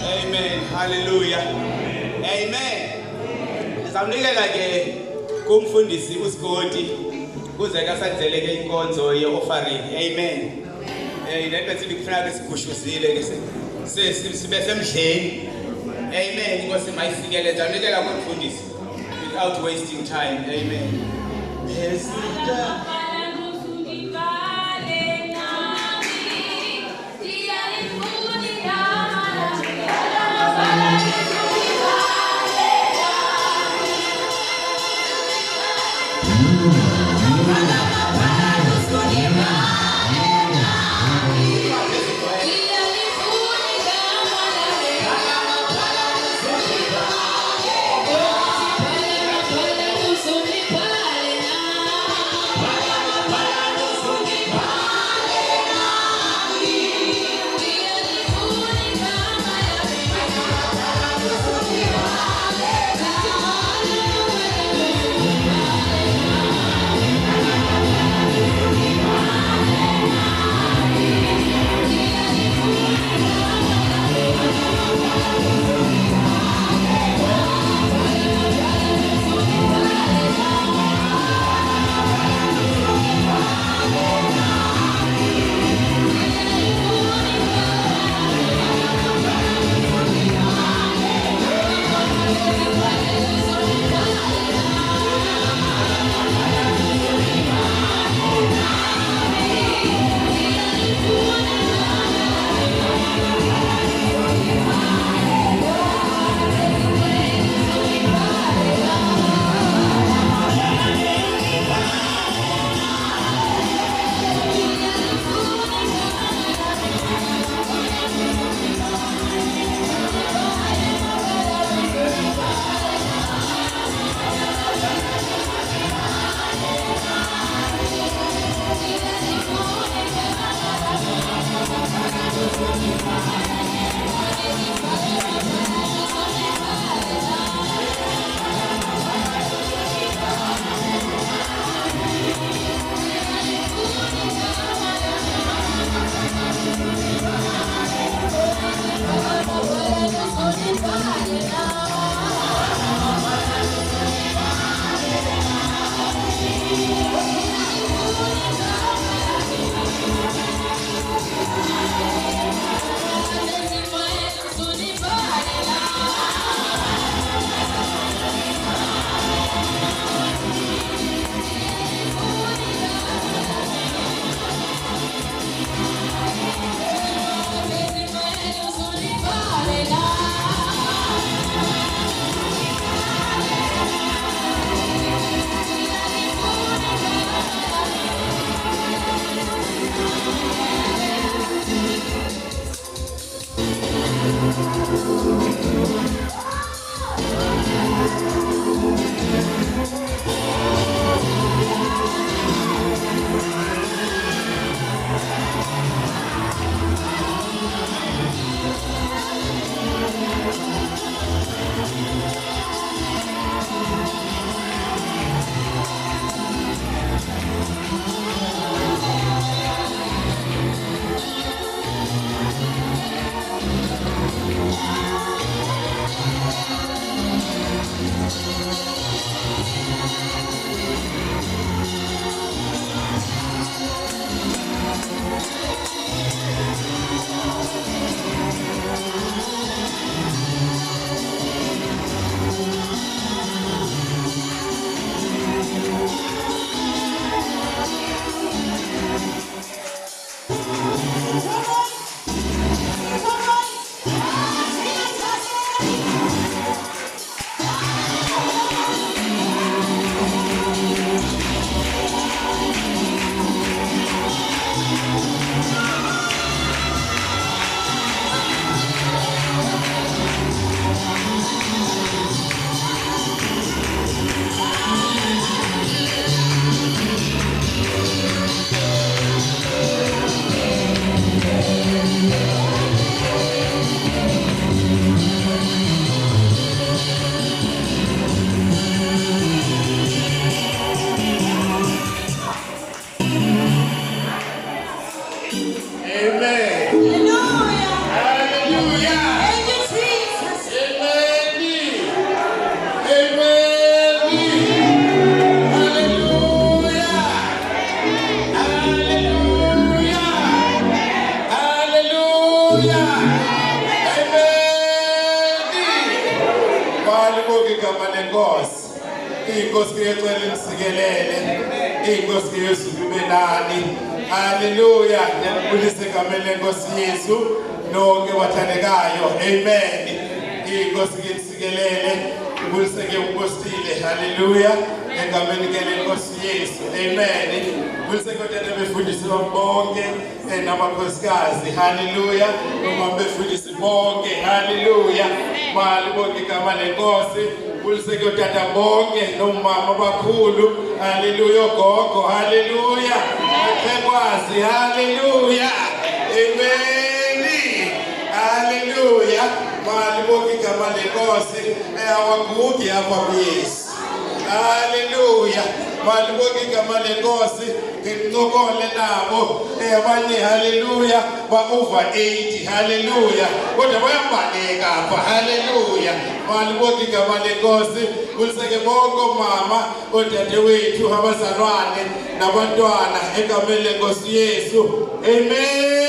Amen. Hallelujah. Amen. Samnikela ke kumfundisi uSigodi kuze kasandzele ke inkonzo ye-offering. Amen. Nento sikufuna sigushuzile ke sibe semdleni. Amen. Inkosi mayisikele samnikela kumfundisi without wasting time. Amen. Yes, Malibonge igama lenkosi. Inkosi kuyecela insikelele. Inkosi kuyesuka ibe nani. Hallelujah. Ngiyabulisa igama lenkosi Yesu. Nonke wathandekayo. Amen. Inkosi kuyinsikelele. Ngibulise ke unkosile. Hallelujah. Egameni ke lenkosi Yesu. Amen. Ngibulise ke utata befundisi bonke namakhosikazi. Hallelujah. Noma befundisi bonke. Hallelujah. Malibonge igama lenkosi. Ngibulise ke utata bonke nomama bakhulu. Hallelujah. Gogo. Hallelujah. Ekwazi. Hallelujah. Amen. Hallelujah. Malibonge igama lenkosi. Awagugi apha kuYesu. Hallelujah. Malibonge igama lenkosi. Ngincokole nabo abanye hallelujah ba over 80 hallelujah kodwa bayabaleka apha hallelujah. Malibonge igama lenkosi. Kuliseke bonke mama odadewethu abazalwane nabantwana egameni lenkosi Yesu. Amen.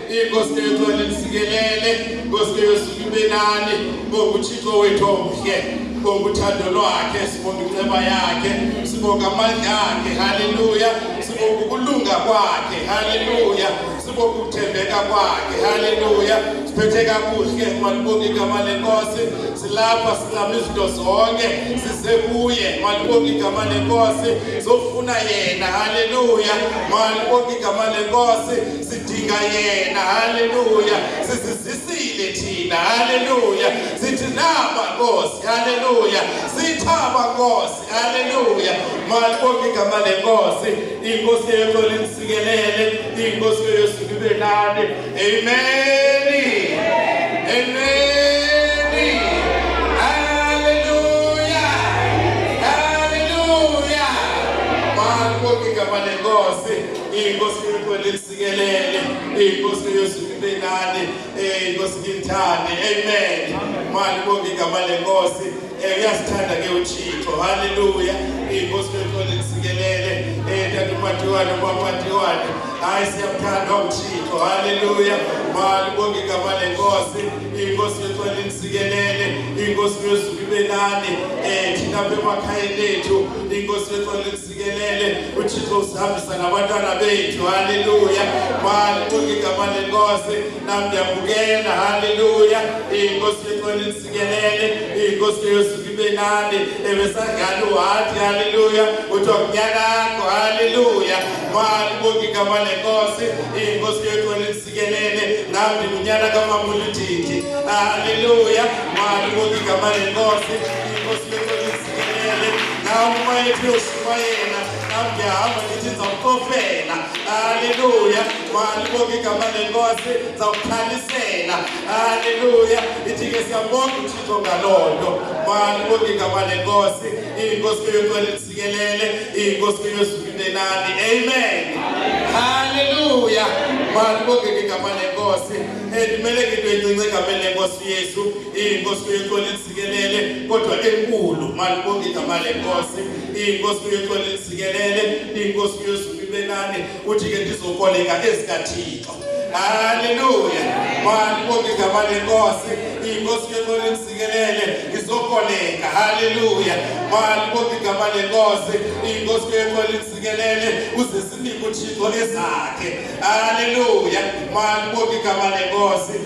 Inkosi yethu insikelele, Nkosi yesuka ibe nani, ngokuthixo wethu omhle, ngokuthando lwakhe, sibonga inceba yakhe, sibonga amandla akhe, hallelujah, sibonga ukulunga kwakhe, hallelujah, sibonga ukuthembeka kwakhe, hallelujah, siphethe kakuhle, malibonge igama lenkosi, silapha silama izinto zonke, sisekuye, malibonge igama lenkosi, sofuna yena, hallelujah, malibonge igama lenkosi, sidinga yena, hallelujah, sisizisile thina, hallelujah, sithi naba Nkosi, hallelujah, sithaba Nkosi, hallelujah, malibonge igama lenkosi, inkosi yethu insikelele, inkosi yesuka ibe nani, amen, amen, hallelujah, hallelujah, malibonge igama lenkosi, inkosi yethu insikelele, inkosi yesuka ibe nani, inkosi ngithande, amen. Malibonge igama lenkosi. Uyasithanda ke uThixo. Hallelujah. Inkosi yethu insikelele. Tata uMatiwane uMatiwane. Hayi siyamthanda uThixo. Hallelujah. Malibonge igama lenkosi. Inkosi yethu insikelele. Inkosi yesuka ibe nani. Thina bemakhayeni ethu. Inkosi yethu insikelele. uThixo usihambisa nabantwana bethu. Hallelujah. Malibonge igama lenkosi. Nami ngiyabukela. Hallelujah. Inkosi yethu insikelele. Inkosi yesuka ibe nani. Ebesangalo wathi hallelujah. Uthi akunyakakho. Hallelujah. Malibonge igama lenkosi. Inkosi yethu insikelele. Nami ndiminyana kaMamulutiti. Hallelujah. Malibonge igama lenkosi. Inkosi yethu insikelele. Nawe mayethu yoshumayela. Nami ngiyahamba ngithi ngizakuprofela. Hallelujah. Malibonge igama lenkosi. Zawukhalisela. Hallelujah. Ithi ke siyabonga uThixo ngalonto. Malibonge igama lenkosi. Inkosi yethu insikelele. Inkosi yesuka ibe nani. Amen. Hallelujah. Malibonge igama lenkosi. Ndimele ngidwencince igama lenkosi Yesu. Inkosi yethu insikelele kodwa enkulu. Malibonge igama lenkosi. Inkosi yethu insikelele. Inkosi yesuka ibe nani. Uthi ke ndizokoleka ezikaThixo. Hallelujah. Malibonge igama lenkosi. Inkosi yethu insikelele izokoleka. Hallelujah. Malibonge igama lenkosi. Inkosi yethu insikelele uze sinike uThixo ezakhe. Hallelujah. Malibonge igama lenkosi.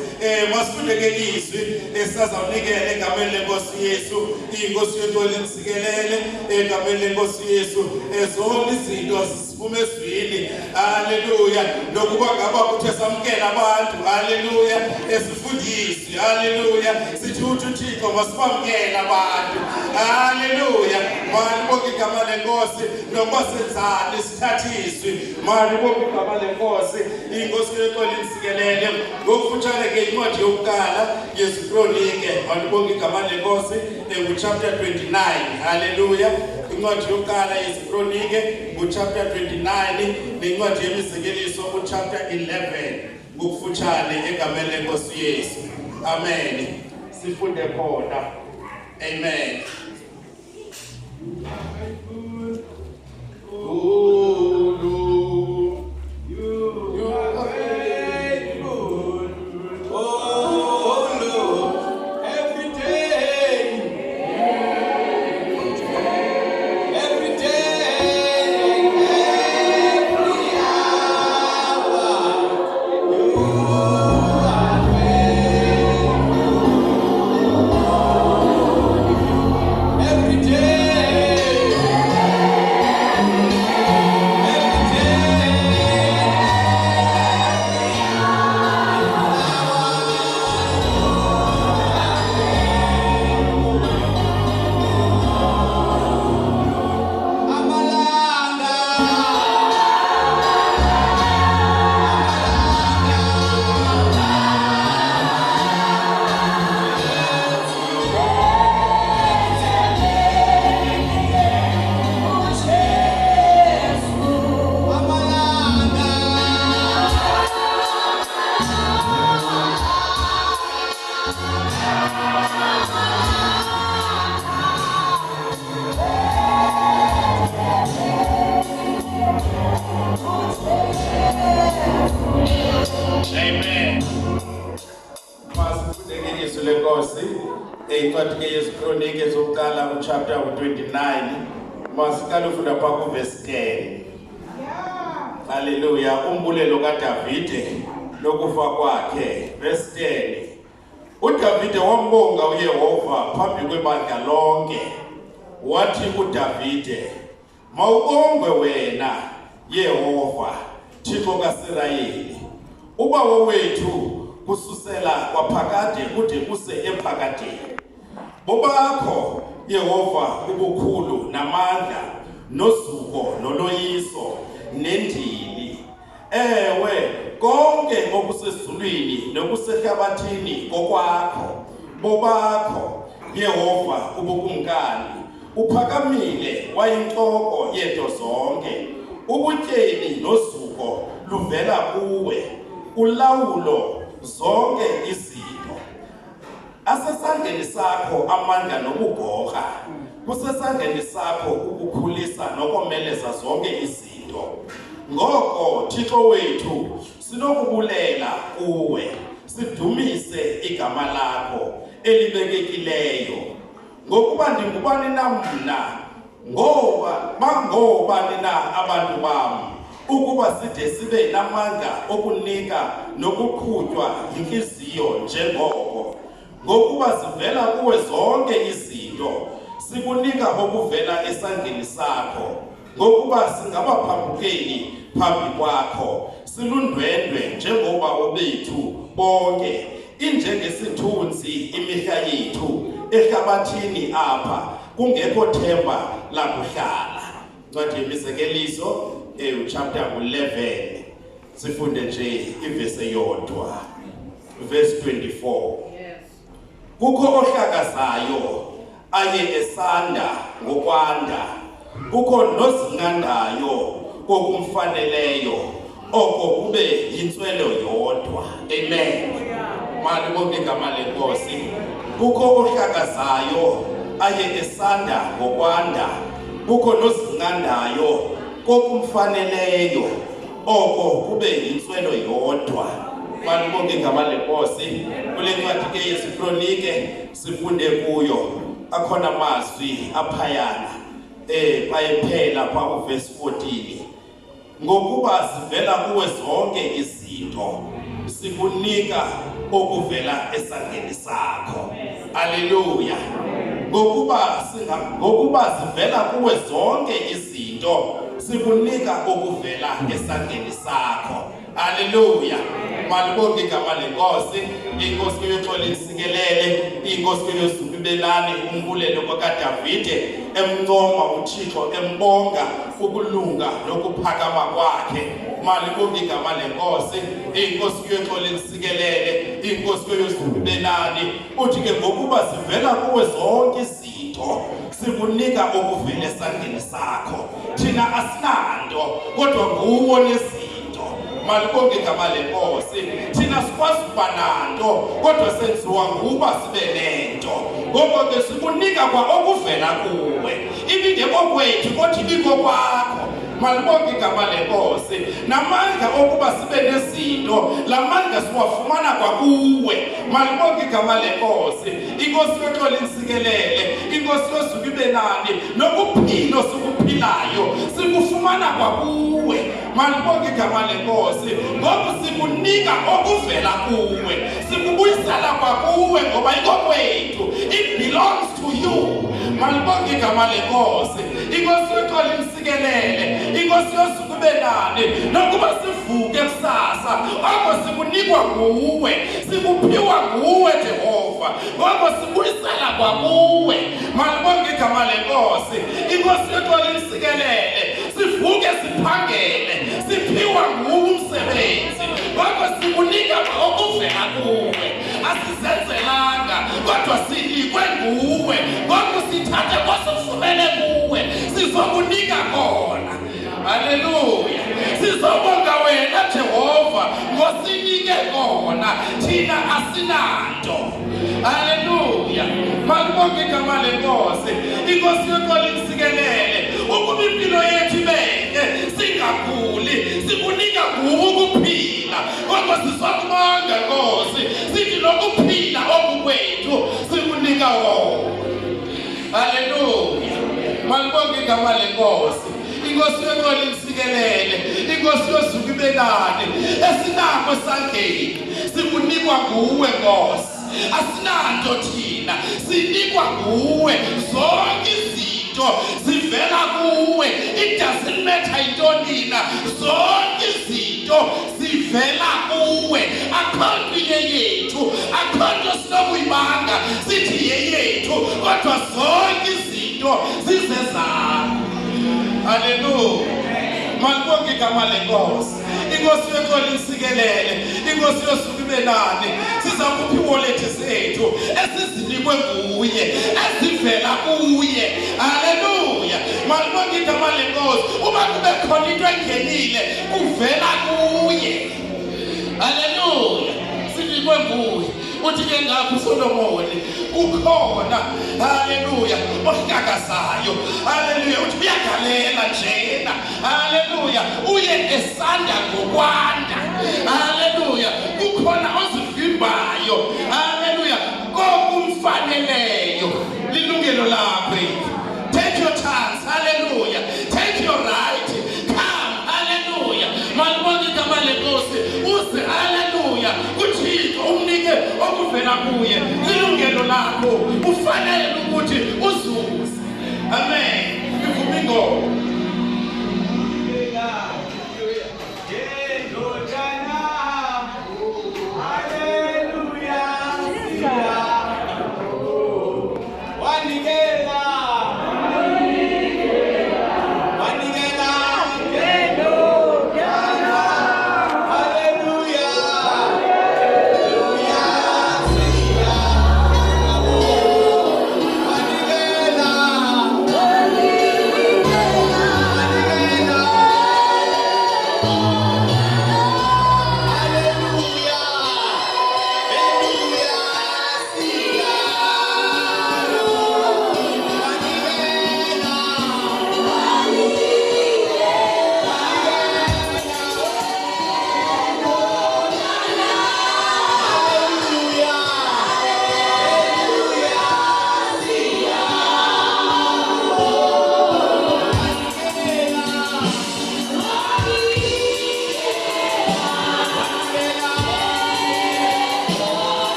Masifundeke izwi esazawunikela egameni lenkosi Yesu. Inkosi yethu insikelele egameni lenkosi Yesu. Zonke izinto siphume ezwini. Hallelujah. Nokuba ngaba kuthi samkela abantu. Hallelujah. Esifundisi. Hallelujah. Sithi uThixo masibamkela abantu. Hallelujah. Malibonge igama lenkosi. Nokuba senzani isithathiswe. Malibonge igama lenkosi. Inkosi yethu insikelele. Ngokufutshane ke incwadi yokuqala yezikronike. Malibonge igama lenkosi. Chapter 29. Hallelujah. Incwadi yokuqala yezikronike chapter 29 nencwadi yemizekeliso chapter 11 ngokufutshane egameni lenkosi Yesu. Amen. Sifunde khona. Amen. incwadi ke yezikronike zokuqala chapter 29 masikale ufunda pha verse 10. Hallelujah. Umbulelo kaDavide lokufa kwakhe verse 10. uDavide wambonga uYehova phambi kwebandla lonke. Wathi uDavide, mawubongwe wena Yehova Thixo kaSirayeli, ubawo wethu kususela kwaphakade kude kuse ephakadeni. Bobakho Yehova ubukhulu namandla nosuko noloyiso nendili. Ewe konke okusezulwini nokusehlabathini kokwakho. Bobakho Yehova ubukumkani, uphakamile wayinhloko yento zonke. Ubutyeni nosuko luvela kuwe, ulawulo zonke izinto. Asesandleni sakho amandla nobugorha, kusesandleni sakho ukukhulisa nokomeleza zonke izinto. Ngoko Thixo wethu sinokubulela kuwe, sidumise igama lakho elibekekileyo. Ngokuba ndingubani na mna, ngobani na abantu bam, ukuba side sibe namandla okunika nokuqhutywa inhliziyo njengoko. Ngokuba sivela kuwe zonke izinto, sikunika okuvela esandleni sakho. Ngokuba singabaphambukeli phambi kwakho, silundwendwe njengoba obethu bonke. Injengesithunzi imihla yethu ehlabathini apha, kungekho themba lakuhlala. Ncwadi yemizekeliso chapter 11 sifunde nje ivesi eyodwa verse 24. Kukho ohlakazayo aye esanda ngokwanda, kukho nozinqandayo kokumfaneleyo oko kube yintswelo yodwa. Amen. Mali bonke igama lenkosi. Kukho ohlakazayo aye esanda ngokwanda, kukho nozinqandayo kokumfaneleyo oko kube yintswelo yodwa. Mali bonke igama lenkosi. Kule ncwadi ke yezikronike sifunde kuyo akhona amazwi aphayana bayephela kwa verse 14. Ngokuba sivela kuwe zonke izinto, sikunika okuvela esandleni sakho. Haleluya. Ngokuba sivela kuwe zonke izinto, sikunika okuvela esandleni sakho. Haleluya. Malibonke igama lenkosi. Inkosi kuyoxola insikelele, inkosi kuyosukubelane umbulelo kaDavide, emncoma uThixo, embonga ukulunga nokuphakama kwakhe. Malibonke igama lenkosi. Inkosi kuyoxola insikelele, inkosi kuyosukubelane, uthi ke ngokuba sivela kuwe zonke izinto, sikunika okuvela esandleni sakho. Thina asinanto kodwa nguwe nezinto. Malibonke igama lenkosi. Thina sikwazi ukuba nanto kodwa senziwa nguba sibe nento. Ngoko ke sikunika kwa okuvela kuwe, ibingekho kwethu kodwa ibikho kwakho. Malibonke igama lenkosi. Namandla okuba sibe nezinto, lamandla siwafumana kwa kuwe. Malibonke igama lenkosi. Inkosi yoxola insikelele, inkosi yosukubelane, nokuphila sikuphilayo sikufumana kwa kuwe. Malibonke igama lenkosi. Ngoba sikunika okuvela kuwe, sikubuyisela kwa kuwe ngoba ikokwethu. It belongs to you. Malibonke igama lenkosi. Inkosi yoxola insikelele, inkosi yosukubelane, nokuba sivuke kusasa, oko sikunikwa nguwe, sikuphiwa nguwe Jehova. Ngoba sibuyisela kwa kuwe. Malibonke igama lenkosi. Inkosi yoxola insikelele, sivuke siphangele, siphiwa nguwe umsebenzi. Ngoba sikunika okuvela kuwe, asizenzelanga kodwa sinikwe nguwe. Ngoba sithathe kwasifumene kuwe, sizokunika kona. Haleluya. Sizobonga wena Jehova ngosinike kona, thina asinanto. Haleluya. Malibonke igama lenkosi. Inkosi yoxola insikelele, ukuba impilo yethu ibeke singaguli, sikunika nguwe ukuphila. Ngoba sizokubonga Nkosi, sithi lokuphila okukwethu sikunika wona. igama lenkosi. Inkosi yonke imsikelele. Inkosi yosuku ibelane. Esinako esangeni. Sikunikwa nguwe Nkosi. Asinanto thina. Sinikwa nguwe. Zonke izinto zivela kuwe. It doesn't matter intoni na. Zonke izinto zivela kuwe. Akho yethu, akho sinokuyibanga sithi yeyethu, kodwa zonke izinto zizezakho. Hallelujah. Malibonke igama lenkosi. Inkosi yonke imsikelele. Inkosi yosuku ibelane. Sizakuphi iwallet zethu esizinikwe nguye, ezivela kuye. Hallelujah. Malibonke igama lenkosi. Uma kube khona into engenile kuvela kuye. Hallelujah. Sinikwe nguye. Uthi ke ngapho uSolomoni ukhona, haleluya, ohlakazayo, haleluya, uthi uyagalela njena, haleluya, uye esanda ngokwanda, haleluya, kukhona ozivimbayo, haleluya, kokumfaneleyo. Lilungelo lakho. Take your chance, haleluya, take your right, come, haleluya. Malibonke igama lenkosi, uze haleluya, uThixo umnike okuvela kuye. Ilungelo lakho, ufanele ukuthi uzuze. Amen. Ivuma ingoma.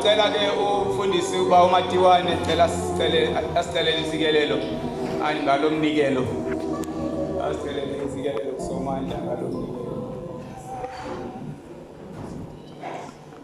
Ngicela ke umfundisi uba uMatiwane cela asicele isikelelo ani ngalomnikelo. Asicele isikelelo kusomandla ngalomnikelo.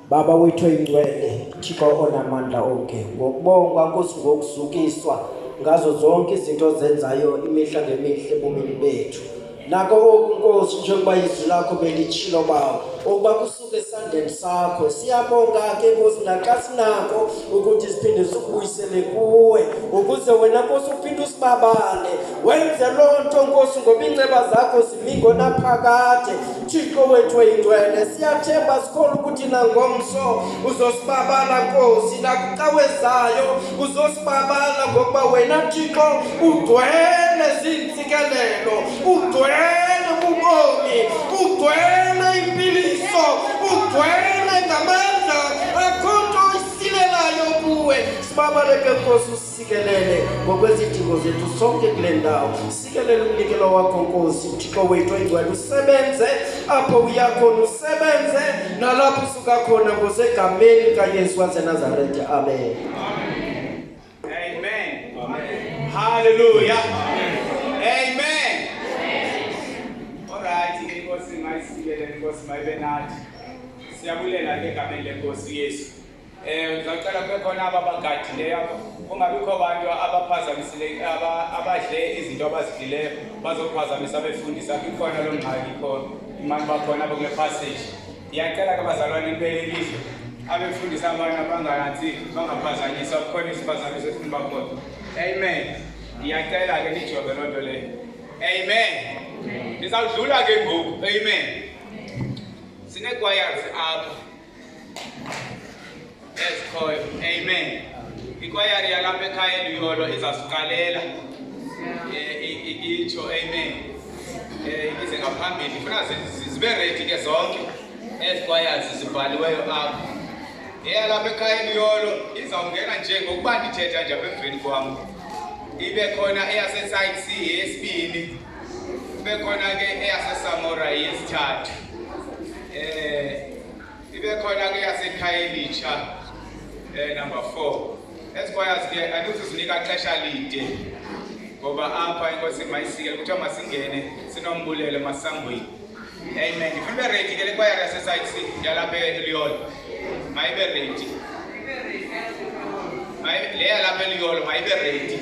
Baba wethu oyingcwele, Thixo onamandla onke, ngokubonga Nkosi ngokuzukiswa ngazo zonke izinto zenzayo imihla ngemihla ebomini bethu. Nako Nkosi njengoba izwi lakho belitshilo bawo ukuba kusuke esandleni sakho, siyabonga ke Nkosi naxa sinako ukuthi siphinde sikubuyisele kuwe ukuze wena Nkosi uphinde usibabale wenze loo nto Nkosi ngoba inceba zakho zimingo naphakade. Thixo wethu oyingcwele, siyathemba sikholwa ukuthi nangomso uzosibabala Nkosi, nakuqawezayo uzosibabala ngokuba wena Thixo ugcwele zintsikelelo, ugcwele ubomi, ugcwele impiliso, ugcwele ngamandla akho nto isilelayo kuwe. Sibabaleke Nkosi, usikelele ngokwezidingo zethu sonke kule ndawo. Sikelele umnikelo wakho Nkosi, Thixo wethu oyingcwele, usebenze apho uyakhona, usebenze nalapho usuka khona Nkosi, egameni likaYesu waseNazaretha. Amen. Amen. Amen. Hallelujah. Amen. Alright, Nkosi mayisikelele, Nkosi mayibe nathi. Siyabulela ke egameni lenkosi Yesu. Ngicela kube khona ababagadileyo kungabikho abantu abaphazamisile abadle izinto abazidlileyo bazophazamisa abefundisi akukhona lo ngxaki khona imali bakhona abakule passage. Ngiyacela ke abazalwane belelizwe abefundisi abantu abangayanzi bangaphazanyiswa kukhona isiphazamiso esifuna bakhona. Amen. Ngiyacela ke nijobe loo nto leyo. Amen. Ndizawudlula ke ngoku. Amen. Sine-choirs apha esikhoyo. Amen. Ikwayari yalapha ekhaya eLuyolo izasiqalela itsho. Amen. Ize ngaphambili ifuna zibe ready ke zonke ezikwayari zibhaliweyo apha. Eyalapha ekhaya eLuyolo izawungena nje ngokuba ndithetha nje apha emveni kwam. Ibe khona eyase-site C yesibini, ibe khona ke eyase-Samora yesithathu, ibe khona ke yasekhaya elitsha number 4. Ezikwayasi ke andikuzinika xesha lide ngoba apha inkosi mayisikele kuthiwa masingene sinombulelo masangweni. Amen. Ifuna ube ready ke le kwayari yase-site C yalapha eLuyolo mayibe ready. Le yalapha eLuyolo mayibe ready.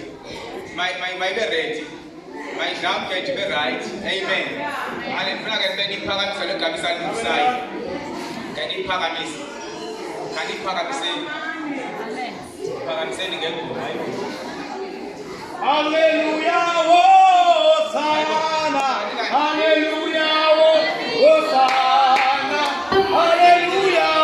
Mayibe ready. Mayidlamke nje ibe right. Amen. Ale ndifuna ke nibe niphakamisele egabisa libusayo. Kaniphakamisa. Kaniphakamiseni. Phakamiseni ngengoma. Hallelujah, Hosanna. Hallelujah, Hosanna. Hallelujah,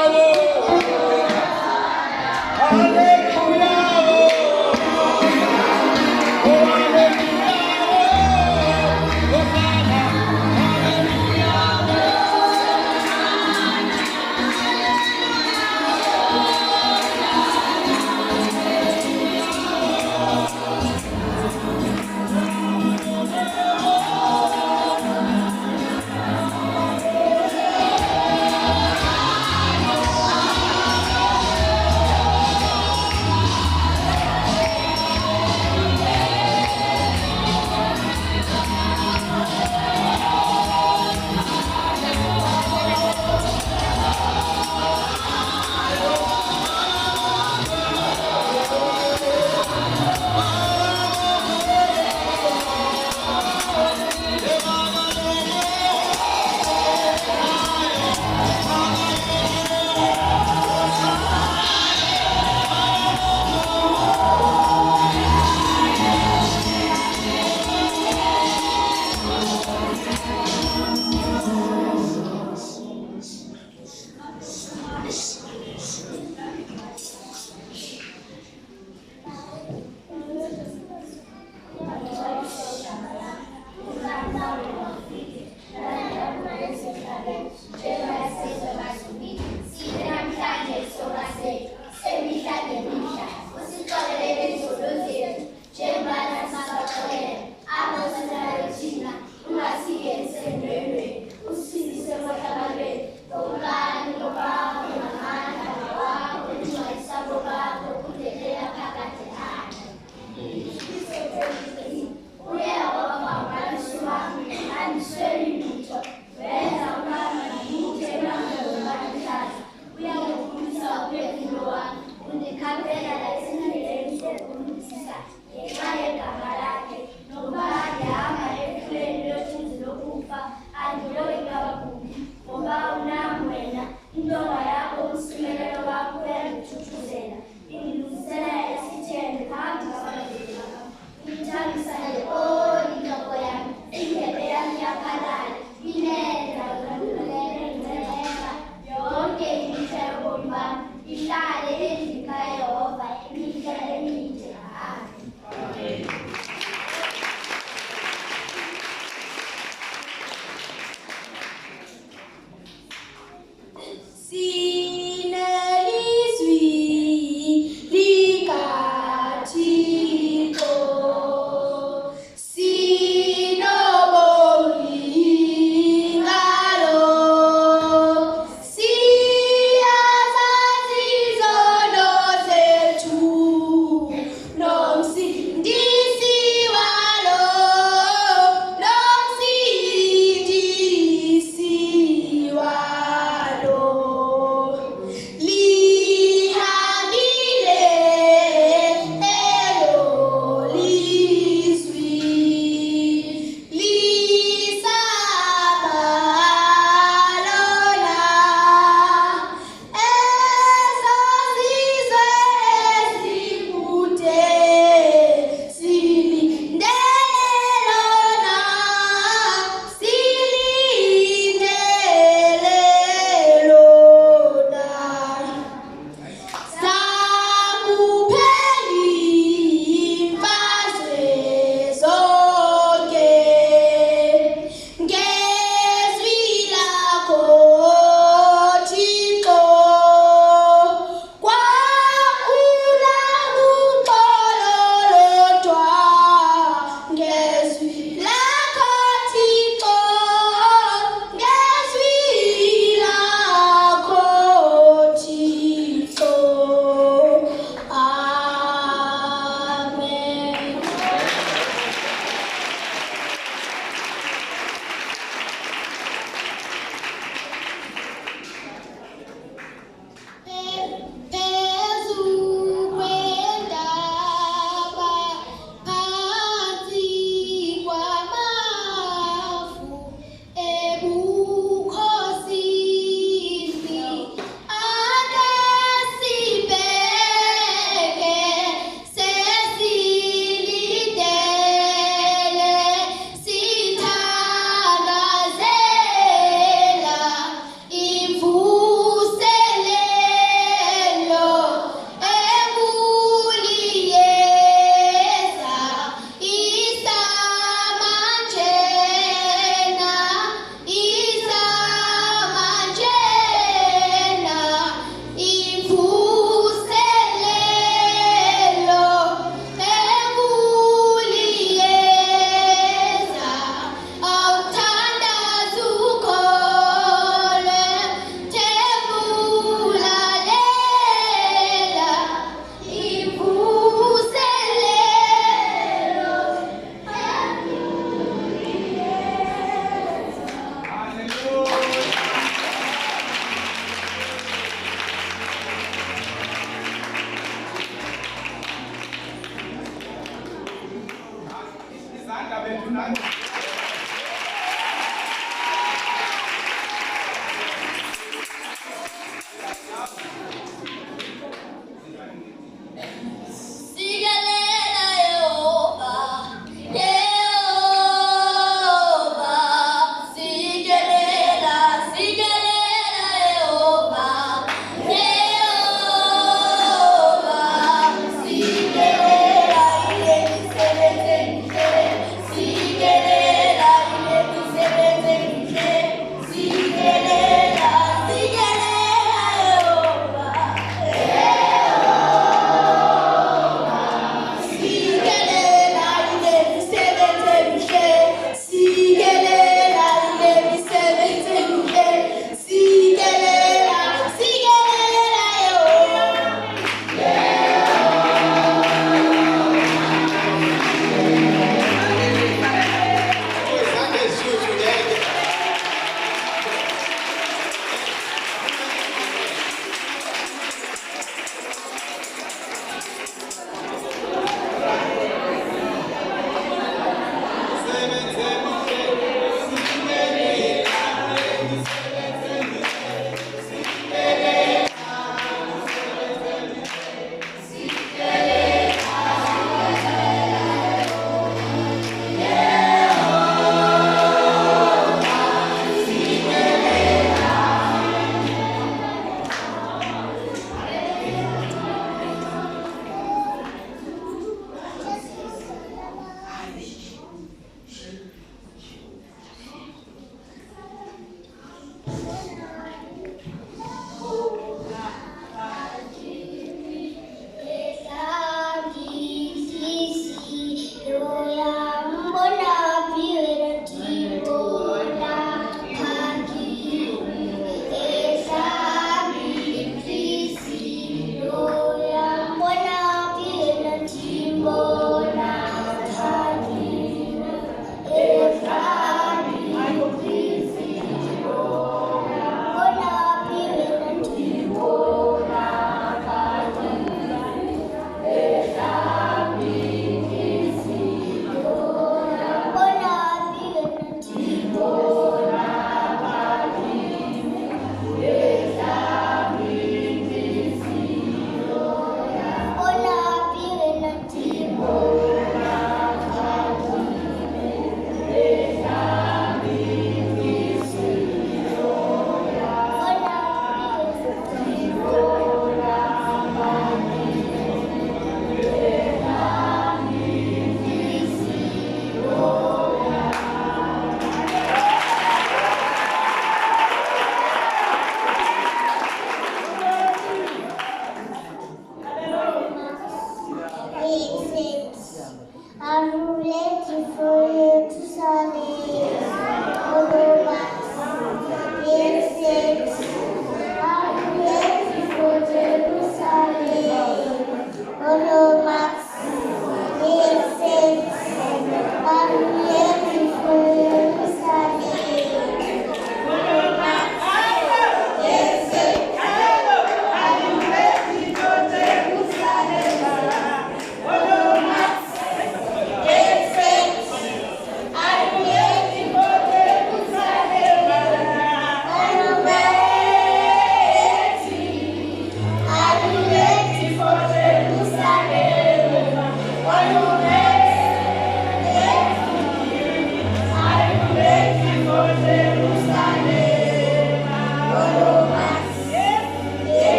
Maria,